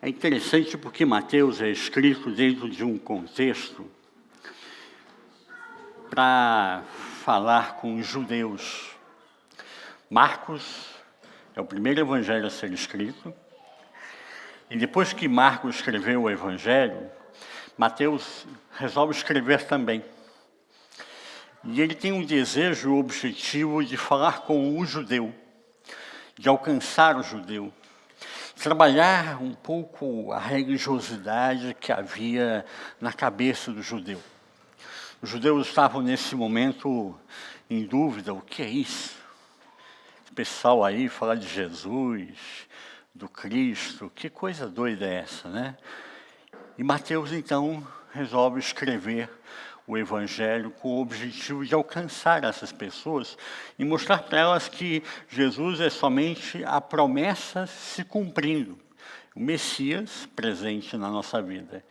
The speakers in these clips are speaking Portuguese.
É interessante porque Mateus é escrito dentro de um contexto para falar com os judeus. Marcos é o primeiro evangelho a ser escrito, e depois que Marcos escreveu o evangelho, Mateus resolve escrever também. E ele tem um desejo, o objetivo de falar com o judeu, de alcançar o judeu, trabalhar um pouco a religiosidade que havia na cabeça do judeu. Os judeus estavam nesse momento em dúvida: o que é isso? O pessoal aí fala de Jesus, do Cristo, que coisa doida é essa, né? E Mateus então resolve escrever o Evangelho com o objetivo de alcançar essas pessoas e mostrar para elas que Jesus é somente a promessa se cumprindo, o Messias presente na nossa vida.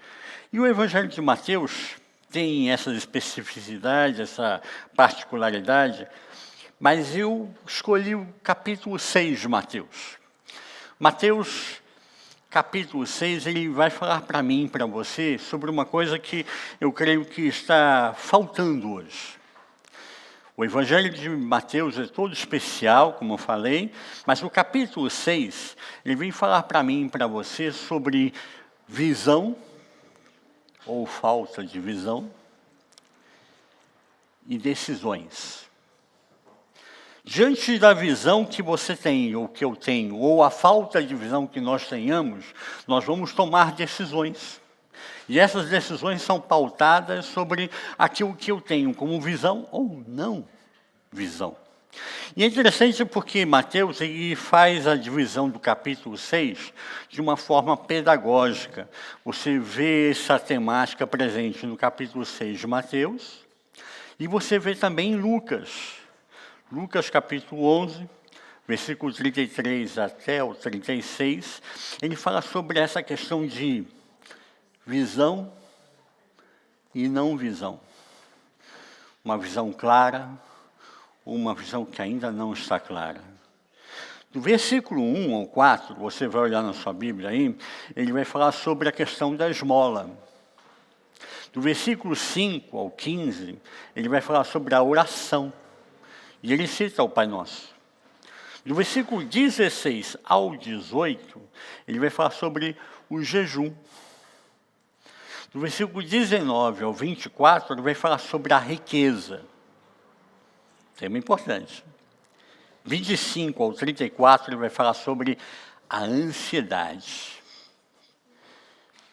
E o Evangelho de Mateus tem essas especificidades, essa particularidade, mas eu escolhi o capítulo 6 de Mateus. Mateus, capítulo 6, ele vai falar para mim e para você sobre uma coisa que eu creio que está faltando hoje. O Evangelho de Mateus é todo especial, como eu falei, mas o capítulo 6, ele vem falar para mim e para você sobre visão, ou falta de visão, e decisões. Diante da visão que você tem, ou que eu tenho, ou a falta de visão que nós tenhamos, nós vamos tomar decisões. E essas decisões são pautadas sobre aquilo que eu tenho como visão ou não visão. E é interessante porque Mateus ele faz a divisão do capítulo 6 de uma forma pedagógica. Você vê essa temática presente no capítulo 6 de Mateus, e você vê também em Lucas. Lucas capítulo 11, versículo 33 até o 36, ele fala sobre essa questão de visão e não visão. Uma visão clara, uma visão que ainda não está clara. Do versículo 1 ao 4, você vai olhar na sua Bíblia aí, ele vai falar sobre a questão da esmola. Do versículo 5 ao 15, ele vai falar sobre a oração. E ele cita o Pai Nosso. Do versículo 16 ao 18, ele vai falar sobre o jejum. Do versículo 19 ao 24, ele vai falar sobre a riqueza. Tema importante. 25 ao 34, ele vai falar sobre a ansiedade.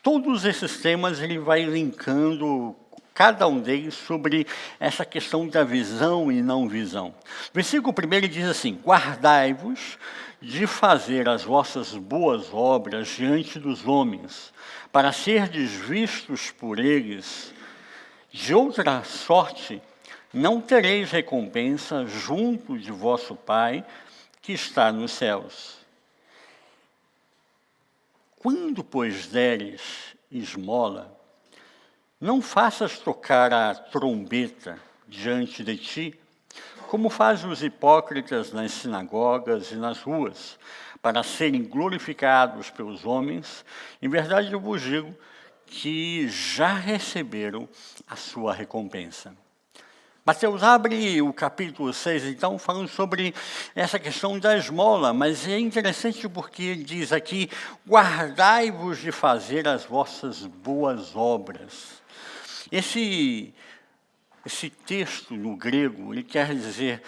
Todos esses temas ele vai linkando cada um deles sobre essa questão da visão e não visão. O versículo 1 ele diz assim: guardai-vos de fazer as vossas boas obras diante dos homens, para serdes vistos por eles. De outra sorte, não tereis recompensa junto de vosso Pai que está nos céus. Quando, pois, deres esmola, não faças tocar a trombeta diante de ti, como fazem os hipócritas nas sinagogas e nas ruas, para serem glorificados pelos homens. Em verdade eu vos digo que já receberam a sua recompensa. Mateus abre o capítulo 6, então, falando sobre essa questão da esmola, mas é interessante porque ele diz aqui: guardai-vos de fazer as vossas boas obras. Esse texto no grego, ele quer dizer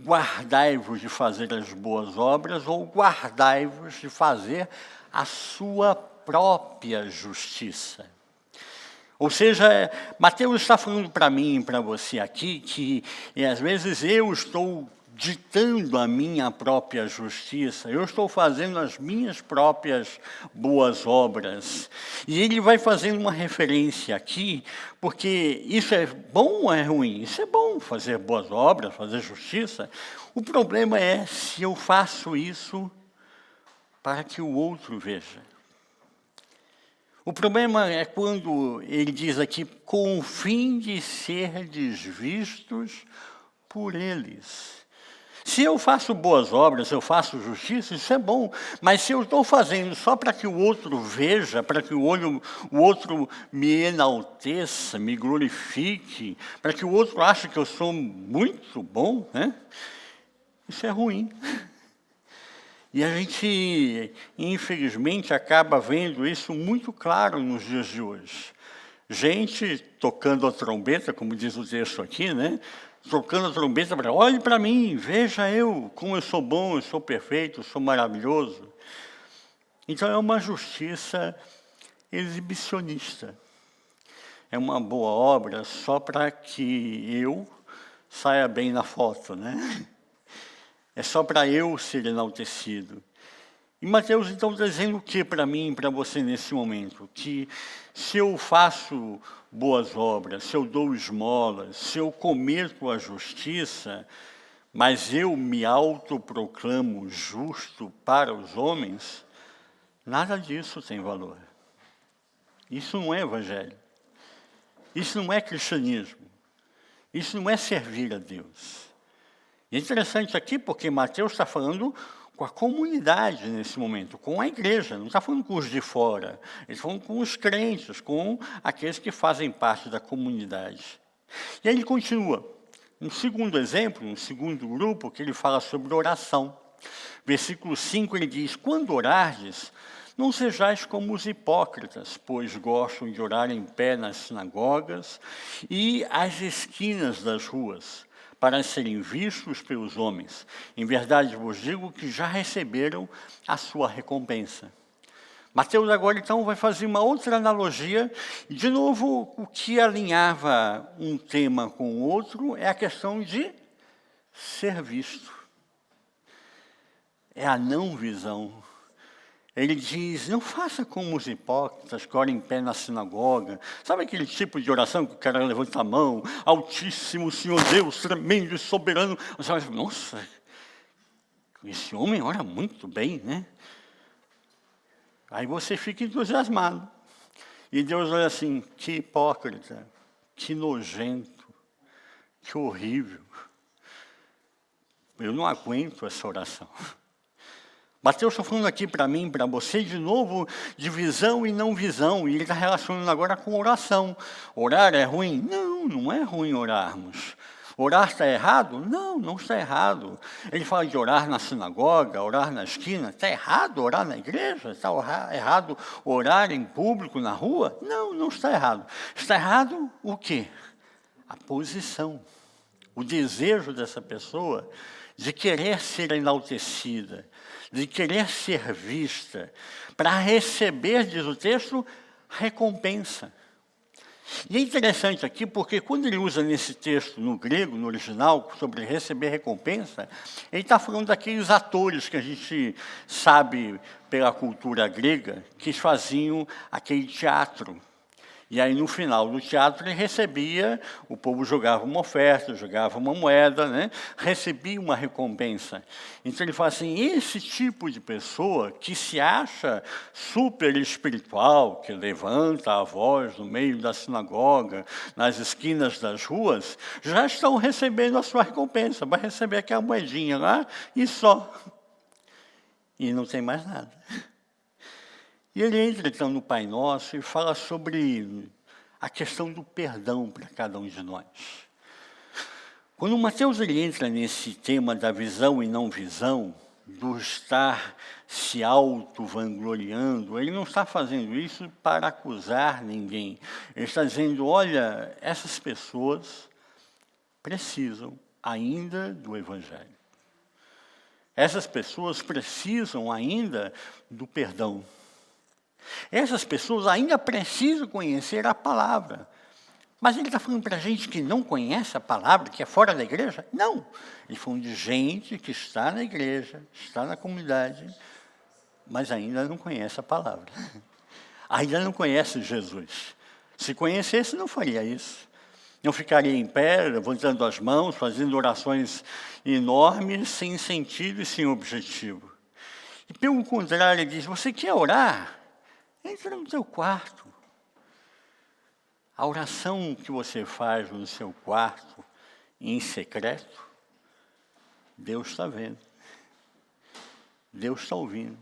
guardai-vos de fazer as boas obras ou guardai-vos de fazer a sua própria justiça. Ou seja, Mateus está falando para mim e para você aqui que às vezes eu estou ditando a minha própria justiça, eu estou fazendo as minhas próprias boas obras. E ele vai fazendo uma referência aqui, porque isso é bom ou é ruim? Isso é bom, fazer boas obras, fazer justiça. O problema é se eu faço isso para que o outro veja. O problema é quando ele diz aqui, com o fim de ser vistos por eles. Se eu faço boas obras, eu faço justiça, isso é bom. Mas se eu estou fazendo só para que o outro veja, para que o outro me enalteça, me glorifique, para que o outro ache que eu sou muito bom, né? Isso é ruim. E a gente, infelizmente, acaba vendo isso muito claro nos dias de hoje. Gente tocando a trombeta, como diz o texto aqui, né? Tocando a trombeta para, olhe para mim, veja eu, como eu sou bom, eu sou perfeito, eu sou maravilhoso. Então é uma justiça exibicionista. É uma boa obra só para que eu saia bem na foto, né? É só para eu ser enaltecido. E Mateus então está dizendo o que para mim e para você nesse momento? Que se eu faço boas obras, se eu dou esmolas, se eu cometo a justiça, mas eu me autoproclamo justo para os homens, nada disso tem valor. Isso não é evangelho. Isso não é cristianismo. Isso não é servir a Deus. E é interessante aqui porque Mateus está falando com a comunidade nesse momento, com a igreja, não está falando com os de fora, ele está falando com os crentes, com aqueles que fazem parte da comunidade. E aí ele continua, um segundo exemplo, um segundo grupo, que ele fala sobre oração. Versículo 5 ele diz, quando orardes, não sejais como os hipócritas, pois gostam de orar em pé nas sinagogas e às esquinas das ruas, para serem vistos pelos homens. Em verdade vos digo que já receberam a sua recompensa. Mateus agora então vai fazer uma outra analogia, e de novo o que alinhava um tema com o outro é a questão de ser visto. É a não visão. Ele diz, não faça como os hipócritas que oram em pé na sinagoga. Sabe aquele tipo de oração que o cara levanta a mão, Altíssimo Senhor Deus, tremendo e soberano. Você vai, nossa, esse homem ora muito bem, né? Aí você fica entusiasmado. E Deus olha assim, que hipócrita, que nojento, que horrível. Eu não aguento essa oração. Mateus está falando aqui para mim, para você, de novo, de visão e não visão. E ele está relacionando agora com oração. Orar é ruim? Não, não é ruim orarmos. Orar está errado? Não, não está errado. Ele fala de orar na sinagoga, orar na esquina. Está errado orar na igreja? Está errado orar em público, na rua? Não, não está errado. Está errado o quê? A posição. O desejo dessa pessoa de querer ser enaltecida, de querer ser vista, para receber, diz o texto, recompensa. E é interessante aqui, porque quando ele usa nesse texto, no grego, no original, sobre receber recompensa, ele está falando daqueles atores que a gente sabe pela cultura grega, que faziam aquele teatro. E aí, no final do teatro, ele recebia, o povo jogava uma oferta, jogava uma moeda, né? Recebia uma recompensa. Então, ele fala assim, esse tipo de pessoa que se acha super espiritual, que levanta a voz no meio da sinagoga, nas esquinas das ruas, já estão recebendo a sua recompensa. Vai receber aquela moedinha lá e só. E não tem mais nada. E ele entra, então, no Pai Nosso e fala sobre a questão do perdão para cada um de nós. Quando Mateus ele entra nesse tema da visão e não visão, do estar se auto-vangloriando, ele não está fazendo isso para acusar ninguém. Ele está dizendo, olha, essas pessoas precisam ainda do Evangelho. Essas pessoas precisam ainda do perdão. Essas pessoas ainda precisam conhecer a palavra. Mas ele está falando para gente que não conhece a palavra, que é fora da igreja? Não. Ele está falando de gente que está na igreja, está na comunidade, mas ainda não conhece a palavra. Ainda não conhece Jesus. Se conhecesse, não faria isso. Não ficaria em pé, levantando as mãos, fazendo orações enormes, sem sentido e sem objetivo. E pelo contrário, ele diz, você quer orar? Entra no teu quarto. A oração que você faz no seu quarto, em secreto, Deus está vendo. Deus está ouvindo.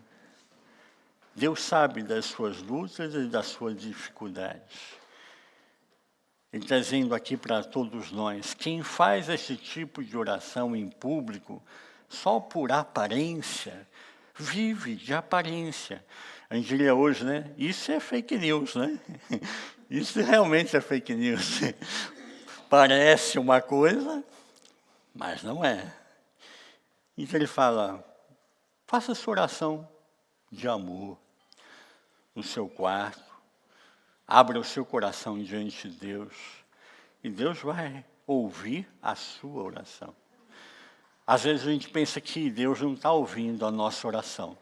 Deus sabe das suas lutas e das suas dificuldades. Ele está dizendo aqui para todos nós, quem faz esse tipo de oração em público, só por aparência, vive de aparência. A gente diria hoje, né? Isso é fake news, né? Isso realmente é fake news. Parece uma coisa, mas não é. Então ele fala, faça sua oração de amor no seu quarto, abra o seu coração diante de Deus, e Deus vai ouvir a sua oração. Às vezes a gente pensa que Deus não está ouvindo a nossa oração.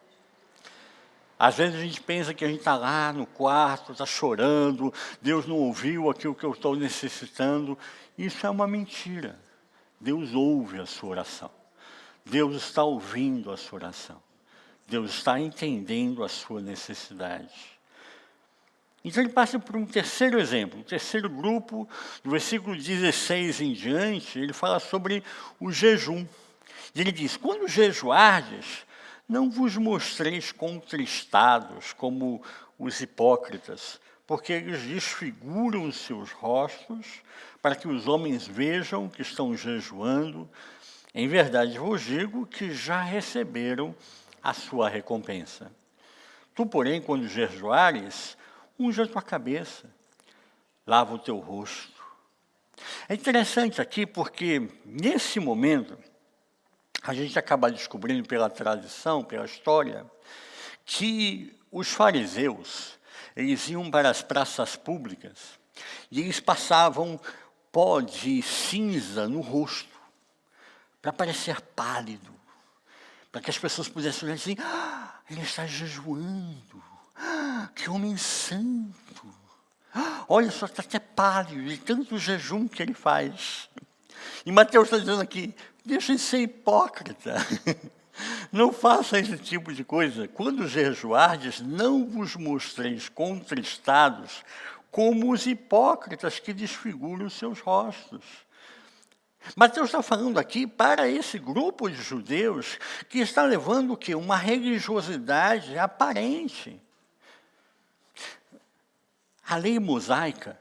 Às vezes a gente pensa que a gente está lá no quarto, está chorando, Deus não ouviu aquilo que eu estou necessitando. Isso é uma mentira. Deus ouve a sua oração. Deus está ouvindo a sua oração. Deus está entendendo a sua necessidade. Então ele passa por um terceiro exemplo, um terceiro grupo, do versículo 16 em diante, ele fala sobre o jejum. E ele diz, quando jejuardes, não vos mostreis contristados como os hipócritas, porque eles desfiguram os seus rostos, para que os homens vejam que estão jejuando. Em verdade vos digo que já receberam a sua recompensa. Tu, porém, quando jejuares, unge a tua cabeça, lava o teu rosto. É interessante aqui porque, nesse momento, a gente acaba descobrindo pela tradição, pela história, que os fariseus, eles iam para as praças públicas e eles passavam pó de cinza no rosto, para parecer pálido, para que as pessoas pudessem olhar assim, ele está jejuando, que homem santo, olha só, está até pálido, de tanto jejum que ele faz. E Mateus está dizendo aqui, deixa de ser hipócrita, não faça esse tipo de coisa. Quando jejuardes, não vos mostreis contristados como os hipócritas que desfiguram os seus rostos. Mateus está falando aqui para esse grupo de judeus que está levando o quê? Uma religiosidade aparente. A lei mosaica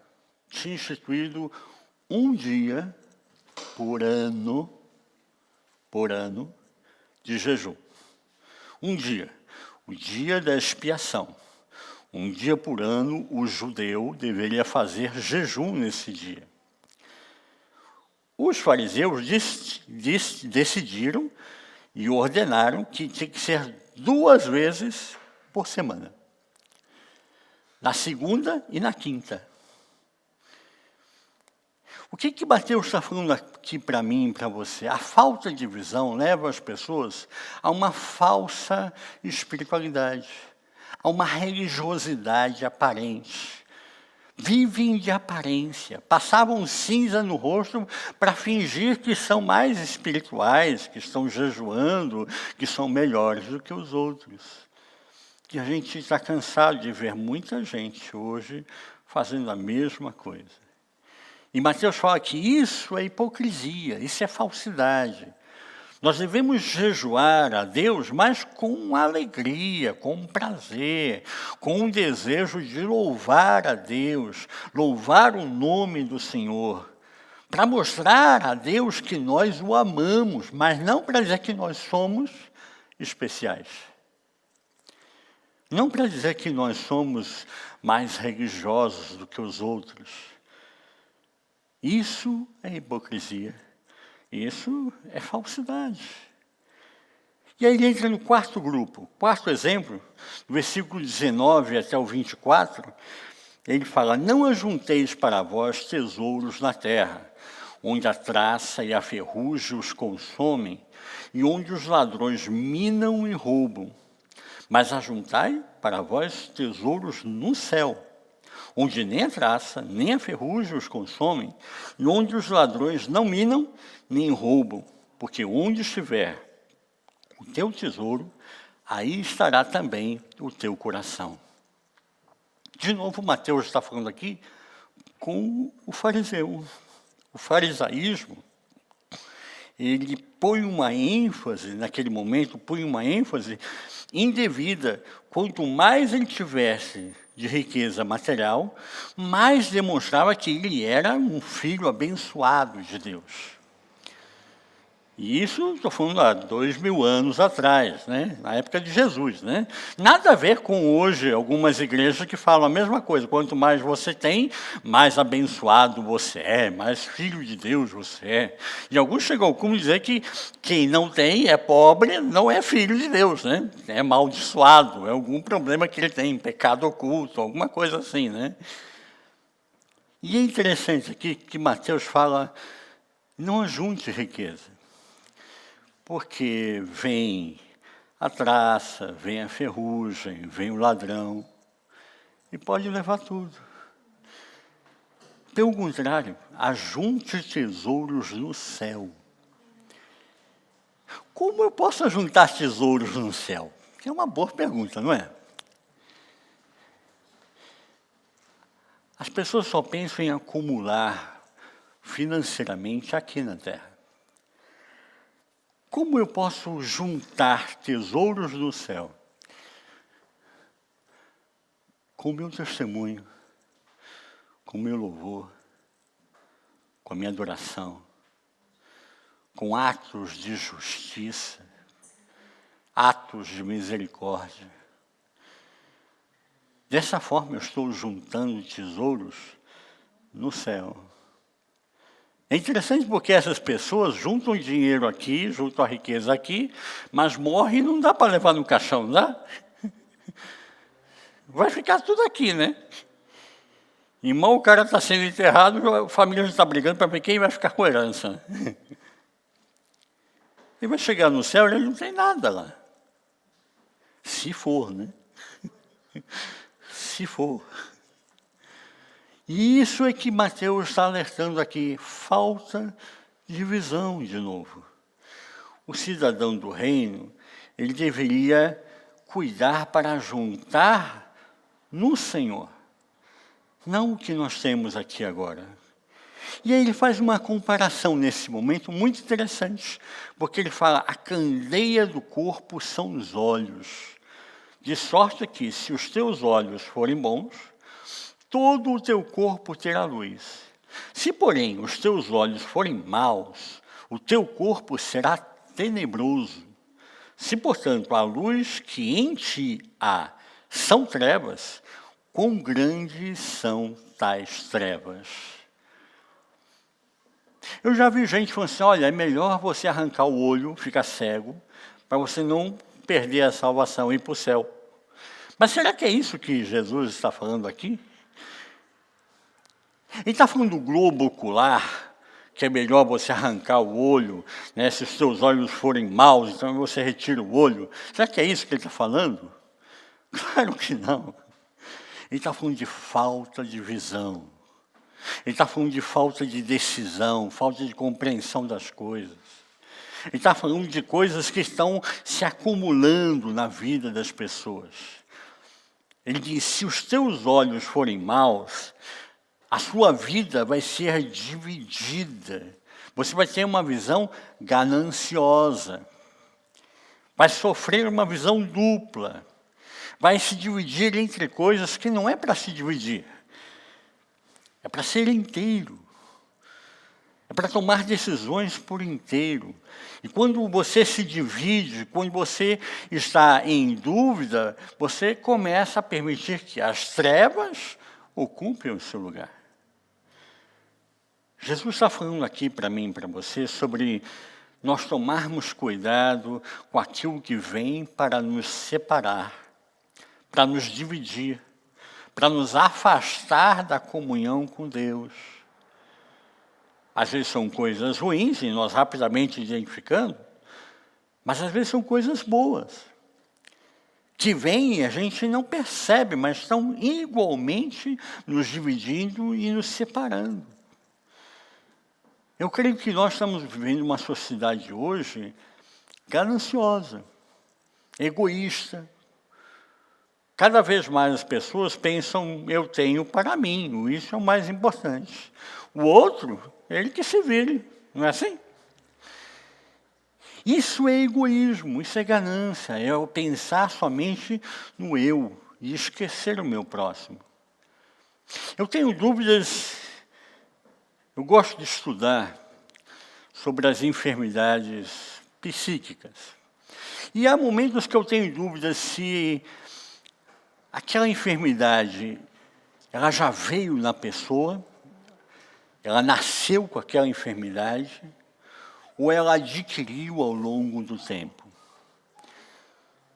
tinha instituído um dia por ano de jejum. Um dia, o dia da expiação. Um dia por ano, o judeu deveria fazer jejum nesse dia. Os fariseus decidiram e ordenaram que tinha que ser 2 vezes por semana. Na segunda e na quinta. O que Mateus está falando aqui para mim e para você? A falta de visão leva as pessoas a uma falsa espiritualidade, a uma religiosidade aparente. Vivem de aparência, passavam cinza no rosto para fingir que são mais espirituais, que estão jejuando, que são melhores do que os outros. E a gente está cansado de ver muita gente hoje fazendo a mesma coisa. E Mateus fala que isso é hipocrisia, isso é falsidade. Nós devemos jejuar a Deus, mas com alegria, com prazer, com um desejo de louvar a Deus, louvar o nome do Senhor, para mostrar a Deus que nós o amamos, mas não para dizer que nós somos especiais. Não para dizer que nós somos mais religiosos do que os outros. Isso é hipocrisia. Isso é falsidade. E aí ele entra no quarto grupo, quarto exemplo, do versículo 19 até o 24, ele fala, não ajunteis para vós tesouros na terra, onde a traça e a ferrugem os consomem, e onde os ladrões minam e roubam, mas ajuntai para vós tesouros no céu, onde nem a traça, nem a ferrugem os consomem, e onde os ladrões não minam, nem roubam, porque onde estiver o teu tesouro, aí estará também o teu coração. De novo, Mateus está falando aqui com o fariseu. O farisaísmo, ele põe uma ênfase, naquele momento, põe uma ênfase indevida. Quanto mais ele tivesse de riqueza material, mais demonstrava que ele era um filho abençoado de Deus. E isso, estou falando há 2000 anos atrás, né? Na época de Jesus. Né? Nada a ver com hoje, algumas igrejas que falam a mesma coisa. Quanto mais você tem, mais abençoado você é, mais filho de Deus você é. E alguns chegam ao cúmulo de dizer que quem não tem, é pobre, não é filho de Deus. Né? É amaldiçoado, é algum problema que ele tem, pecado oculto, alguma coisa assim. Né? E é interessante aqui que Mateus fala, não ajunte riqueza. Porque vem a traça, vem a ferrugem, vem o ladrão, e pode levar tudo. Pelo contrário, ajunte tesouros no céu. Como eu posso ajuntar tesouros no céu? É uma boa pergunta, não é? As pessoas só pensam em acumular financeiramente aqui na Terra. Como eu posso juntar tesouros no céu? Com o meu testemunho, com o meu louvor, com a minha adoração, com atos de justiça, atos de misericórdia. Dessa forma eu estou juntando tesouros no céu. É interessante porque essas pessoas juntam dinheiro aqui, juntam a riqueza aqui, mas morrem e não dá para levar no caixão, não dá? Vai ficar tudo aqui, né? Irmão, o cara está sendo enterrado, a família já está brigando para ver quem vai ficar com a herança. Ele vai chegar no céu e ele não tem nada lá. Se for, né? Se for. E isso é que Mateus está alertando aqui, falta de visão de novo. O cidadão do reino, ele deveria cuidar para juntar no Senhor, não o que nós temos aqui agora. E aí ele faz uma comparação nesse momento muito interessante, porque ele fala, a candeia do corpo são os olhos, de sorte que se os teus olhos forem bons, todo o teu corpo terá luz. Se, porém, os teus olhos forem maus, o teu corpo será tenebroso. Se, portanto, a luz que em ti há são trevas, quão grandes são tais trevas? Eu já vi gente falando assim, olha, é melhor você arrancar o olho, ficar cego, para você não perder a salvação e ir para o céu. Mas será que é isso que Jesus está falando aqui? Ele está falando do globo ocular, que é melhor você arrancar o olho, né? Se os seus olhos forem maus, então você retira o olho. Será que é isso que ele está falando? Claro que não. Ele está falando de falta de visão. Ele está falando de falta de decisão, falta de compreensão das coisas. Ele está falando de coisas que estão se acumulando na vida das pessoas. Ele diz, se os teus olhos forem maus, a sua vida vai ser dividida. Você vai ter uma visão gananciosa. Vai sofrer uma visão dupla. Vai se dividir entre coisas que não é para se dividir. É para ser inteiro. É para tomar decisões por inteiro. E quando você se divide, quando você está em dúvida, você começa a permitir que as trevas ocupem o seu lugar. Jesus está falando aqui para mim e para você sobre nós tomarmos cuidado com aquilo que vem para nos separar, para nos dividir, para nos afastar da comunhão com Deus. Às vezes são coisas ruins, e nós rapidamente identificando, mas às vezes são coisas boas, que vêm e a gente não percebe, mas estão igualmente nos dividindo e nos separando. Eu creio que nós estamos vivendo uma sociedade hoje gananciosa, egoísta. Cada vez mais as pessoas pensam, eu tenho para mim, isso é o mais importante. O outro, ele que se vire, não é assim? Isso é egoísmo, isso é ganância, é eu pensar somente no eu e esquecer o meu próximo. Eu tenho dúvidas, eu gosto de estudar sobre as enfermidades psíquicas. E há momentos que eu tenho dúvidas se aquela enfermidade, ela já veio na pessoa, ela nasceu com aquela enfermidade, ou ela adquiriu ao longo do tempo.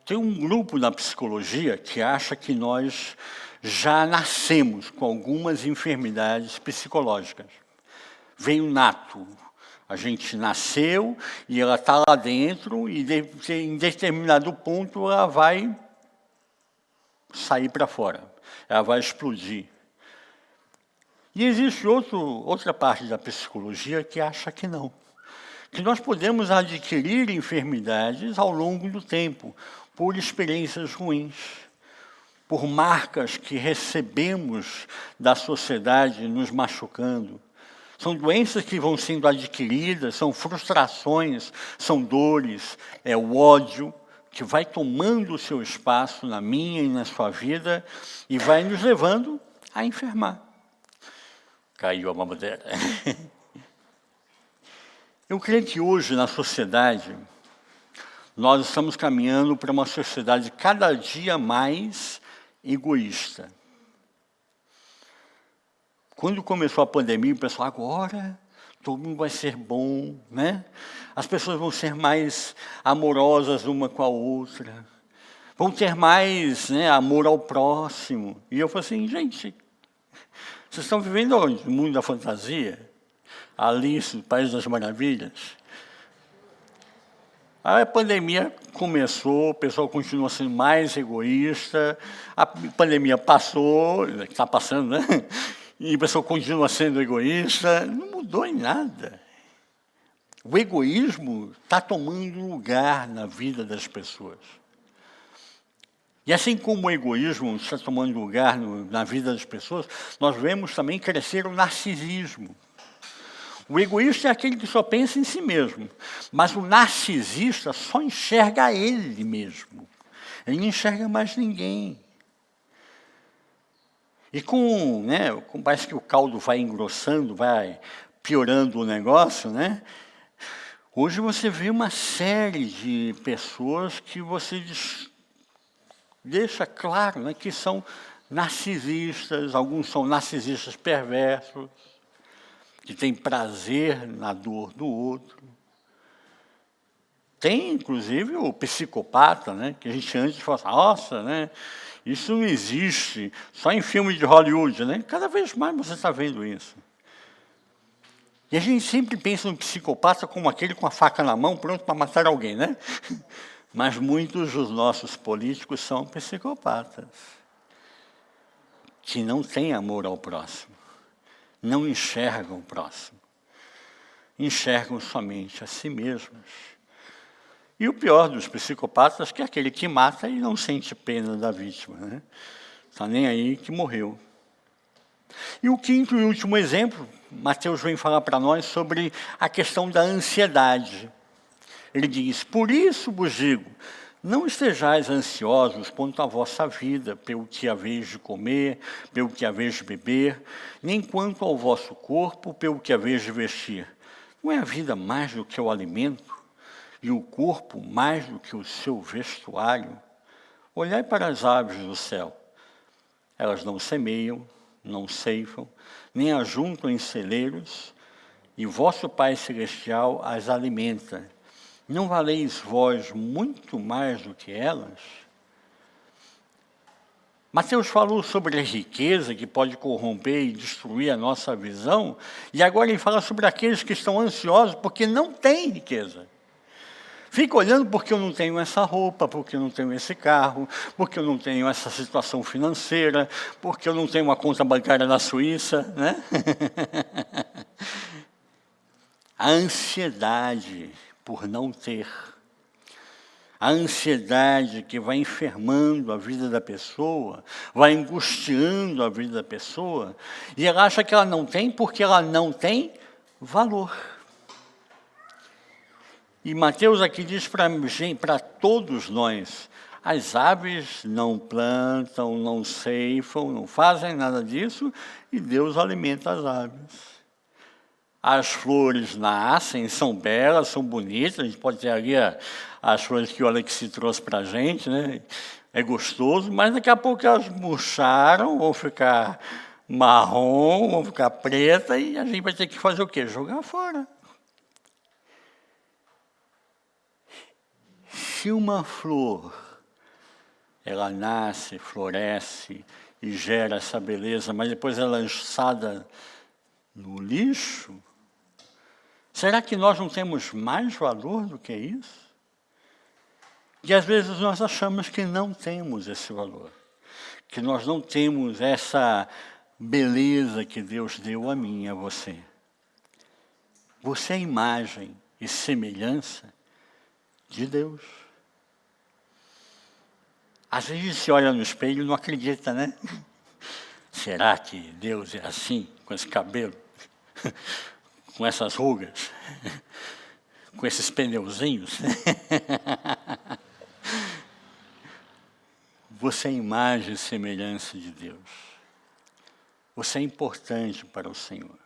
Tem um grupo na psicologia que acha que nós já nascemos com algumas enfermidades psicológicas. Veio nato. A gente nasceu e ela está lá dentro e em determinado ponto ela vai sair para fora. Ela vai explodir. E existe outra parte da psicologia que acha que não. Que nós podemos adquirir enfermidades ao longo do tempo, por experiências ruins, por marcas que recebemos da sociedade nos machucando. São doenças que vão sendo adquiridas, são frustrações, são dores, é o ódio que vai tomando o seu espaço na minha e na sua vida e vai nos levando a enfermar. Caiu a mamadeira. Eu creio que hoje, na sociedade, nós estamos caminhando para uma sociedade cada dia mais egoísta. Quando começou a pandemia, o pessoal, agora todo mundo vai ser bom, né? As pessoas vão ser mais amorosas uma com a outra, vão ter mais, né, amor ao próximo. E eu falei assim, gente, vocês estão vivendo onde? No mundo da fantasia? Alice, o País das Maravilhas? A pandemia começou, o pessoal continua sendo mais egoísta, a pandemia passou, está passando, né? E o pessoal continua sendo egoísta, não mudou em nada. O egoísmo está tomando lugar na vida das pessoas. E assim como o egoísmo está tomando lugar na vida das pessoas, nós vemos também crescer o narcisismo. O egoísta é aquele que só pensa em si mesmo, mas o narcisista só enxerga ele mesmo. Ele não enxerga mais ninguém. E parece que o caldo vai engrossando, vai piorando o negócio, né? Hoje você vê uma série de pessoas que você deixa claro, né, que são narcisistas, alguns são narcisistas perversos, que têm prazer na dor do outro. Tem, inclusive, o psicopata, né, que a gente antes fala, nossa, né, isso não existe, só em filme de Hollywood, né? Cada vez mais você está vendo isso. E a gente sempre pensa no psicopata como aquele com a faca na mão, pronto para matar alguém, né? Mas muitos dos nossos políticos são psicopatas, que não têm amor ao próximo, não enxergam o próximo, enxergam somente a si mesmos. E o pior dos psicopatas que é aquele que mata e não sente pena da vítima, né? Está nem aí que morreu. E o quinto e último exemplo, Mateus vem falar para nós sobre a questão da ansiedade. Ele diz, por isso vos digo, não estejais ansiosos quanto à vossa vida, pelo que haveis de comer, pelo que haveis de beber, nem quanto ao vosso corpo, pelo que haveis de vestir. Não é a vida mais do que o alimento, e o corpo mais do que o seu vestuário? Olhai para as aves do céu. Elas não semeiam, não ceifam, nem ajuntam em celeiros, e vosso Pai Celestial as alimenta. Não valeis vós muito mais do que elas? Mateus falou sobre a riqueza que pode corromper e destruir a nossa visão, e agora ele fala sobre aqueles que estão ansiosos porque não têm riqueza. Fica olhando porque eu não tenho essa roupa, porque eu não tenho esse carro, porque eu não tenho essa situação financeira, porque eu não tenho uma conta bancária na Suíça, né? A ansiedade por não ter. A ansiedade que vai enfermando a vida da pessoa, vai angustiando a vida da pessoa, e ela acha que ela não tem porque ela não tem valor. E Mateus aqui diz para todos nós, as aves não plantam, não ceifam, não fazem nada disso, e Deus alimenta as aves. As flores nascem, são belas, são bonitas, a gente pode ter ali as flores que o Alexi trouxe para a gente, né? É gostoso, mas daqui a pouco elas murcharam, vão ficar marrom, vão ficar preta, e a gente vai ter que fazer o quê? Jogar fora. Se uma flor, ela nasce, floresce e gera essa beleza, mas depois é lançada no lixo, será que nós não temos mais valor do que isso? E às vezes nós achamos que não temos esse valor, que nós não temos essa beleza que Deus deu a mim e a você. Você é imagem e semelhança de Deus. Às vezes se olha no espelho e não acredita, né? Será que Deus é assim, com esse cabelo, com essas rugas, com esses pneuzinhos? Você é imagem e semelhança de Deus. Você é importante para o Senhor.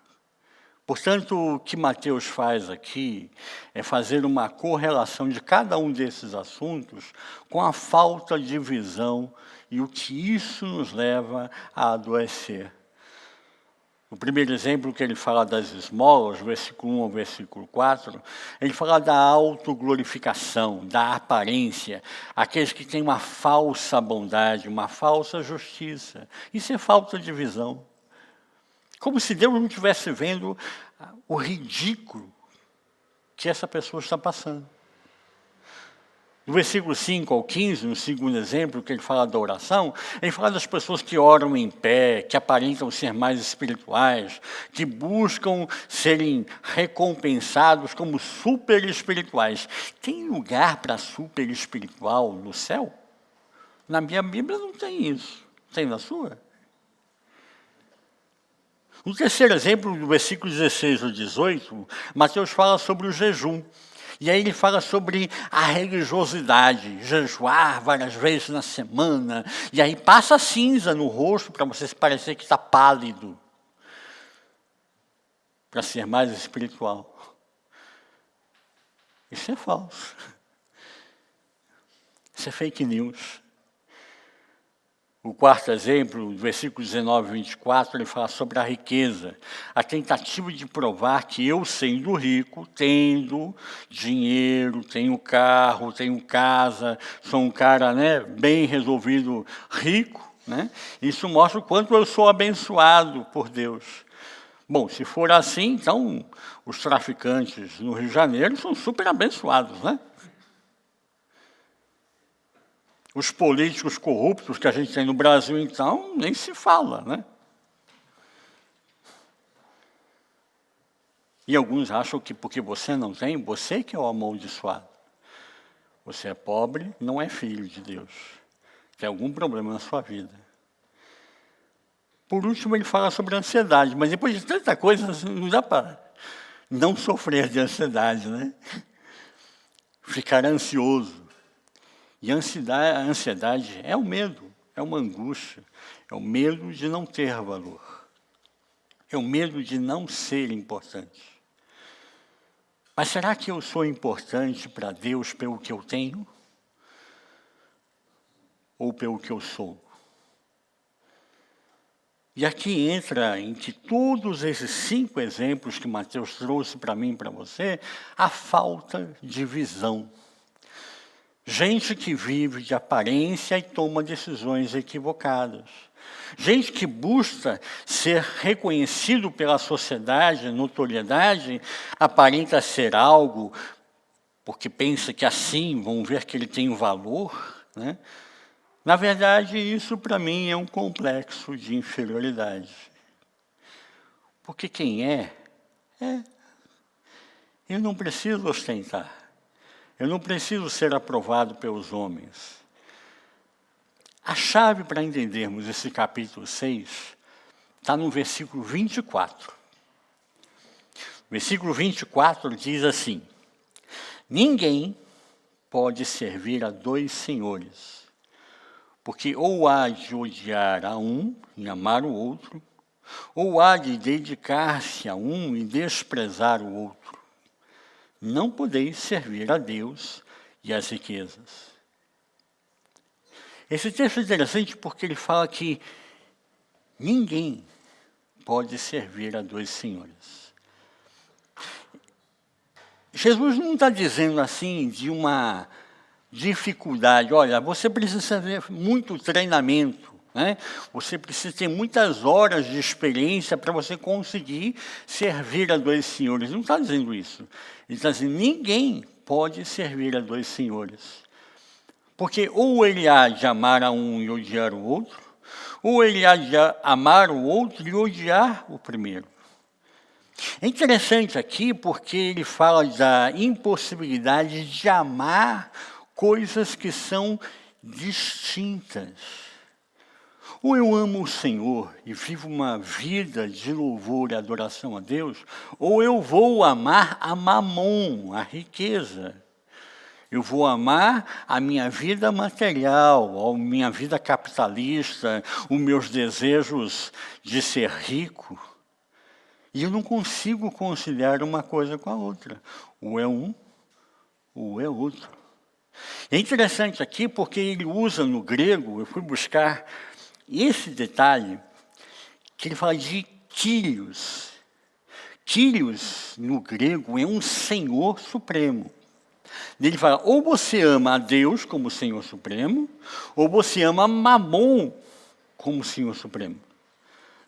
Portanto, o que Mateus faz aqui é fazer uma correlação de cada um desses assuntos com a falta de visão e o que isso nos leva a adoecer. O primeiro exemplo que ele fala das esmolas, versículo 1 ao versículo 4, ele fala da autoglorificação, da aparência, aqueles que têm uma falsa bondade, uma falsa justiça. Isso é falta de visão. Como se Deus não estivesse vendo o ridículo que essa pessoa está passando. No versículo 5 ao 15, no segundo exemplo, que ele fala da oração, ele fala das pessoas que oram em pé, que aparentam ser mais espirituais, que buscam serem recompensados como super espirituais. Tem lugar para super espiritual no céu? Na minha Bíblia não tem isso. Tem na sua? No terceiro exemplo, no versículo 16 ao 18, Mateus fala sobre o jejum. E aí ele fala sobre a religiosidade, jejuar várias vezes na semana, e aí passa cinza no rosto para você parecer que está pálido, para ser mais espiritual. Isso é falso. Isso é fake news. O quarto exemplo, versículo 19 e 24, ele fala sobre a riqueza. A tentativa de provar que eu, sendo rico, tendo dinheiro, tenho carro, tenho casa, sou um cara, né, bem resolvido, rico, né? Isso mostra o quanto eu sou abençoado por Deus. Bom, se for assim, então os traficantes no Rio de Janeiro são super abençoados, né? Os políticos corruptos que a gente tem no Brasil, então, nem se fala, né? E alguns acham que porque você não tem, você que é o amaldiçoado. Você é pobre, não é filho de Deus. Tem algum problema na sua vida. Por último, ele fala sobre a ansiedade, mas depois de tanta coisa, não dá para não sofrer de ansiedade, né? Ficar ansioso. E a ansiedade é o medo, é uma angústia, é o medo de não ter valor, é o medo de não ser importante. Mas será que eu sou importante para Deus pelo que eu tenho? Ou pelo que eu sou? E aqui entra em que todos esses 5 exemplos que Mateus trouxe para mim e para você, a falta de visão. Gente que vive de aparência e toma decisões equivocadas. Gente que busca ser reconhecido pela sociedade, notoriedade, aparenta ser algo, porque pensa que assim vão ver que ele tem um valor, né? Na verdade, isso para mim é um complexo de inferioridade. Porque quem é. Eu não preciso ostentar. Eu não preciso ser aprovado pelos homens. A chave para entendermos esse capítulo 6 está no versículo 24. O versículo 24 diz assim: Ninguém pode servir a dois senhores, porque ou há de odiar a um e amar o outro, ou há de dedicar-se a um e desprezar o outro. Não podeis servir a Deus e às riquezas. Esse texto é interessante porque ele fala que ninguém pode servir a dois senhores. Jesus não está dizendo assim de uma dificuldade. Olha, você precisa ter muito treinamento, né? Você precisa ter muitas horas de experiência para você conseguir servir a dois senhores. Não está dizendo isso. Ele está dizendo ninguém pode servir a dois senhores. Porque ou ele há de amar a um e odiar o outro, ou ele há de amar o outro e odiar o primeiro. É interessante aqui porque ele fala da impossibilidade de amar coisas que são distintas. Ou eu amo o Senhor e vivo uma vida de louvor e adoração a Deus, ou eu vou amar a mamon, a riqueza. Eu vou amar a minha vida material, a minha vida capitalista, os meus desejos de ser rico. E eu não consigo conciliar uma coisa com a outra. Ou é um, ou é outro. É interessante aqui porque ele usa no grego, eu fui buscar esse detalhe, que ele fala de Kyrios. Kyrios, no grego, é um Senhor Supremo. Ele fala, ou você ama a Deus como Senhor Supremo, ou você ama Mamon como Senhor Supremo.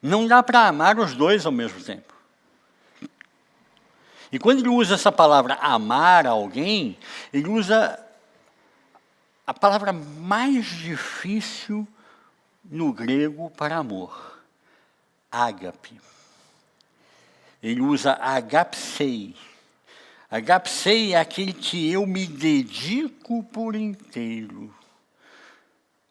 Não dá para amar os dois ao mesmo tempo. E quando ele usa essa palavra amar alguém, ele usa a palavra mais difícil no grego para amor, ágape. Ele usa agapsei. Agapsei é aquele que eu me dedico por inteiro.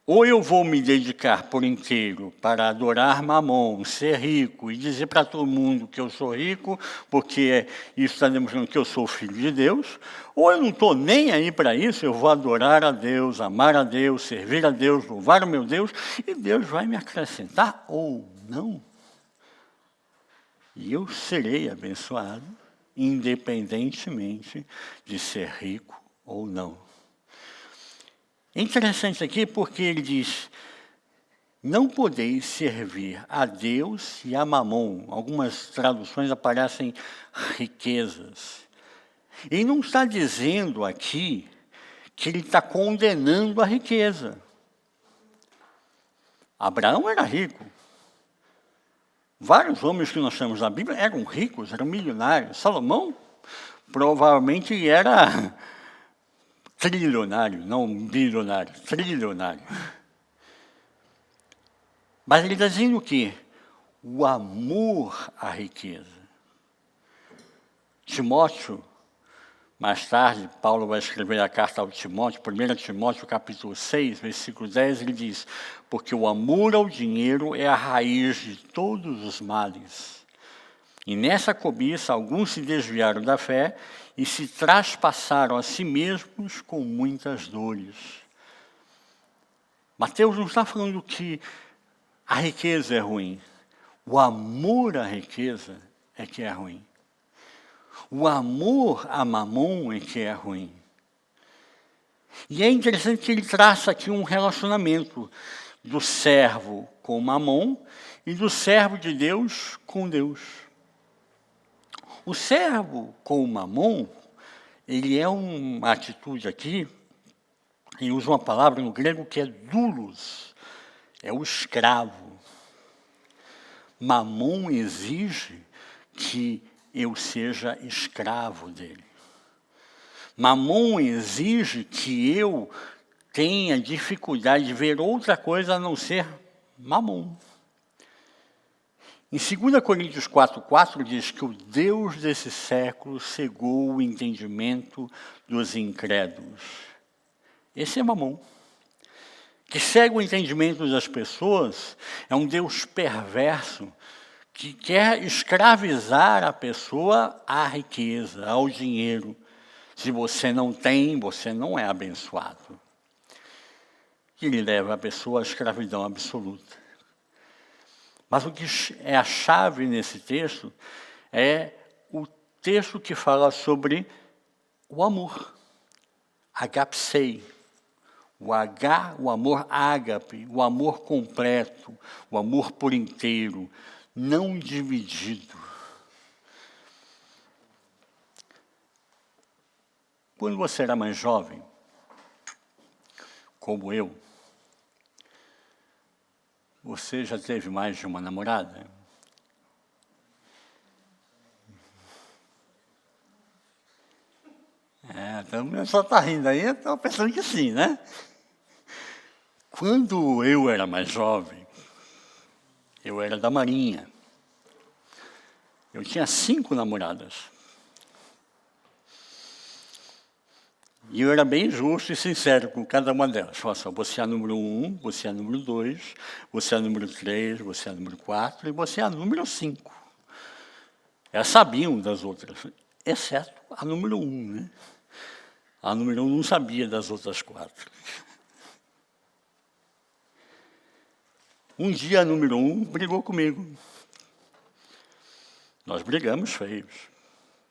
Ou eu vou me dedicar por inteiro para adorar Mamon, ser rico e dizer para todo mundo que eu sou rico, porque isso está demonstrando que eu sou filho de Deus, ou eu não estou nem aí para isso, eu vou adorar a Deus, amar a Deus, servir a Deus, louvar o meu Deus, e Deus vai me acrescentar ou não. E eu serei abençoado, independentemente de ser rico ou não. É interessante aqui porque ele diz, não podeis servir a Deus e a Mamon. Algumas traduções aparecem riquezas. Ele não está dizendo aqui que ele está condenando a riqueza. Abraão era rico. Vários homens que nós temos na Bíblia eram ricos, eram milionários. Salomão provavelmente era trilionário, não bilionário, trilionário. Mas ele está dizendo o quê? O amor à riqueza. Timóteo, mais tarde, Paulo vai escrever a carta ao Timóteo, 1 Timóteo capítulo 6, versículo 10, ele diz, porque o amor ao dinheiro é a raiz de todos os males. E nessa cobiça alguns se desviaram da fé e se traspassaram a si mesmos com muitas dores. Mateus não está falando que a riqueza é ruim. O amor à riqueza é que é ruim. O amor a Mamon é que é ruim. E é interessante que ele traça aqui um relacionamento do servo com Mamon e do servo de Deus com Deus. O servo com o Mamon, ele é uma atitude aqui, ele usa uma palavra no grego que é doulos, é o escravo. Mamon exige que eu seja escravo dele. Mamon exige que eu tenha dificuldade de ver outra coisa a não ser Mamon. Em 2 Coríntios 4,4 diz que o Deus desse século cegou o entendimento dos incrédulos. Esse é Mamon. Que cega o entendimento das pessoas, é um Deus perverso, que quer escravizar a pessoa à riqueza, ao dinheiro, Se você não tem, você não é abençoado. Ele leva a pessoa à escravidão absoluta. Mas o que é a chave nesse texto é o texto que fala sobre o amor. Agapsei. O amor ágape, o amor completo, o amor por inteiro, não dividido. Quando você era mais jovem, como eu, você já teve mais de uma namorada? Então o pessoal está rindo aí, eu estou pensando que sim, né? Quando eu era mais jovem, eu era da Marinha. Eu tinha 5 namoradas. E eu era bem justo e sincero com cada uma delas. Falava assim, você é a número 1, você é a número 2, você é a número 3, você é a número 4 e você é a número 5. Elas sabiam das outras, exceto a número 1, né? A número 1 não sabia das outras 4. Um dia a número 1 brigou comigo. Nós brigamos feios.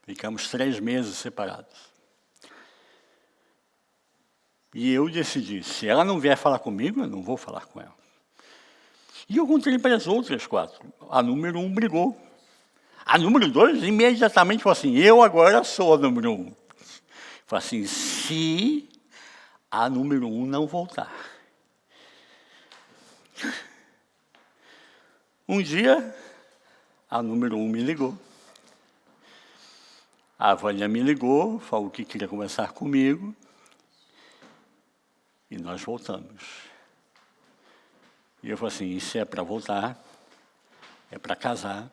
Ficamos 3 meses separados. E eu decidi, se ela não vier falar comigo, eu não vou falar com ela. E eu contei para as outras 4. A número 1 brigou. A número 2 imediatamente falou assim, eu agora sou a número 1. Falei assim, se a número 1 não voltar. Um dia, a número 1 me ligou. A Vânia me ligou, falou que queria conversar comigo. E nós voltamos. E eu falei assim, isso é para voltar, é para casar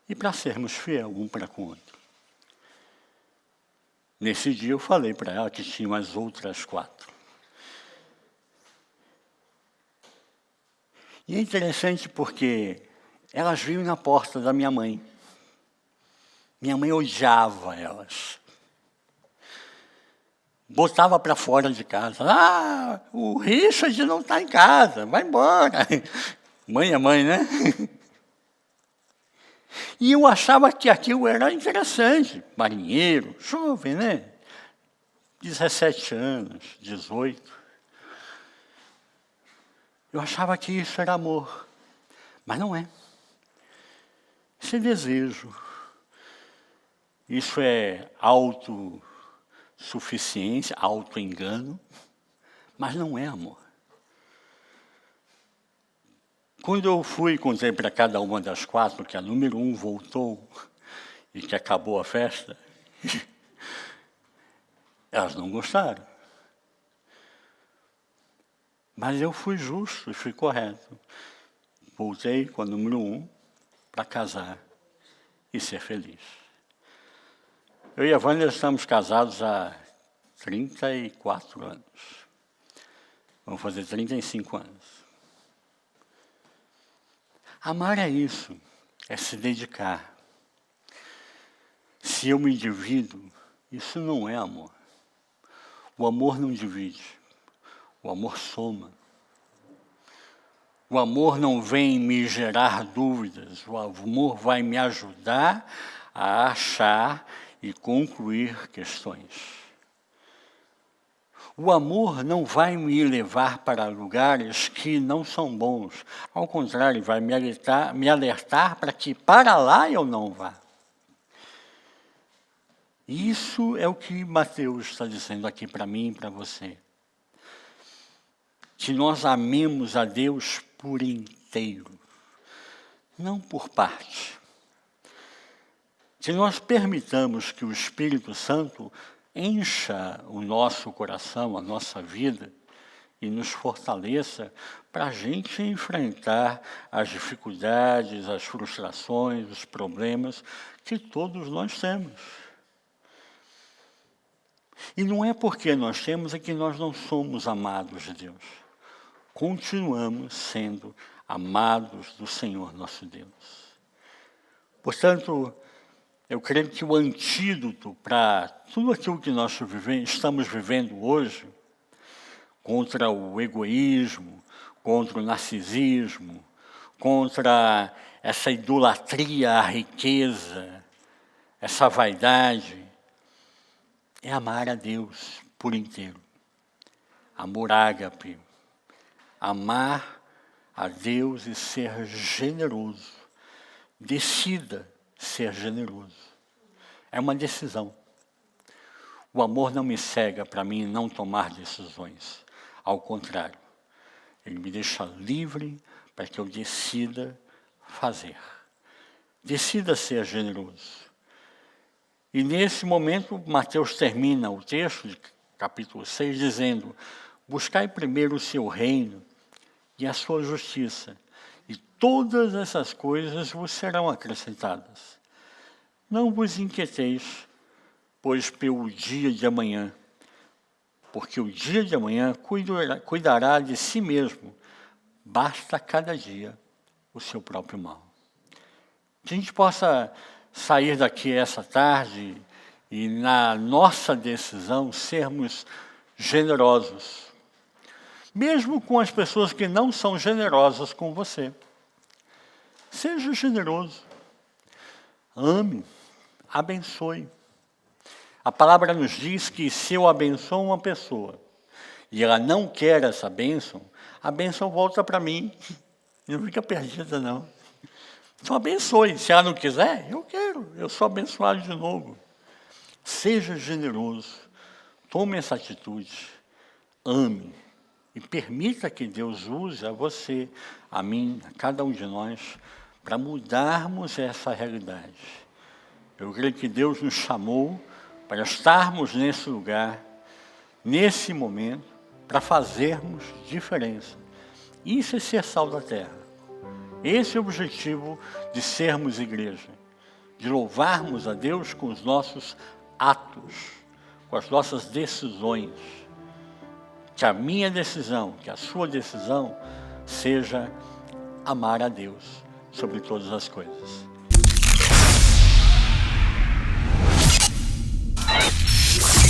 e para sermos fiéis um para com o outro. Nesse dia eu falei para ela que tinha as outras 4. E é interessante porque elas vinham na porta da minha mãe. Minha mãe odiava elas. Botava para fora de casa. Ah, o Richard não está em casa, vai embora. Mãe é mãe, né? E eu achava que aquilo era interessante. Marinheiro, jovem, né? 17 anos, 18. Eu achava que isso era amor. Mas não é. Isso é desejo. Isso é autossuficiência, autoengano. Mas não é amor. Quando eu fui e contei para cada uma das 4 que a número 1 voltou e que acabou a festa, elas não gostaram. Mas eu fui justo e fui correto. Voltei com a número 1 para casar e ser feliz. Eu e a Vânia estamos casados há 34 anos. Vamos fazer 35 anos. Amar é isso, é se dedicar. Se eu me divido, isso não é amor. O amor não divide, o amor soma. O amor não vem me gerar dúvidas, o amor vai me ajudar a achar e concluir questões. O amor não vai me levar para lugares que não são bons. Ao contrário, vai me alertar para que para lá eu não vá. Isso é o que Mateus está dizendo aqui para mim e para você. Que nós amemos a Deus por inteiro, não por parte. Que nós permitamos que o Espírito Santo encha o nosso coração, a nossa vida, e nos fortaleça para a gente enfrentar as dificuldades, as frustrações, os problemas que todos nós temos. E não é porque nós temos é que nós não somos amados de Deus. Continuamos sendo amados do Senhor nosso Deus. Portanto, eu creio que o antídoto para tudo aquilo que nós estamos vivendo hoje, contra o egoísmo, contra o narcisismo, contra essa idolatria à riqueza, essa vaidade, é amar a Deus por inteiro. Amor ágape, amar a Deus e ser generoso. Decida ser generoso. É uma decisão. O amor não me cega para mim não tomar decisões. Ao contrário, ele me deixa livre para que eu decida fazer. Decida ser generoso. E nesse momento, Mateus termina o texto de capítulo 6 dizendo: buscai primeiro o seu reino e a sua justiça, e todas essas coisas vos serão acrescentadas. Não vos inquieteis, pois pelo dia de amanhã, porque o dia de amanhã cuidará de si mesmo, basta cada dia o seu próprio mal. Que a gente possa sair daqui essa tarde e na nossa decisão sermos generosos, mesmo com as pessoas que não são generosas com você. Seja generoso, ame, abençoe. A palavra nos diz que se eu abençoo uma pessoa e ela não quer essa bênção, a bênção volta para mim. Não fica perdida, não. Então abençoe. Se ela não quiser, eu quero. Eu sou abençoado de novo. Seja generoso. Tome essa atitude. Ame. E permita que Deus use a você, a mim, a cada um de nós, para mudarmos essa realidade. Eu creio que Deus nos chamou para estarmos nesse lugar, nesse momento, para fazermos diferença. Isso é ser sal da terra. Esse é o objetivo de sermos igreja, de louvarmos a Deus com os nossos atos, com as nossas decisões. Que a minha decisão, que a sua decisão, seja amar a Deus sobre todas as coisas.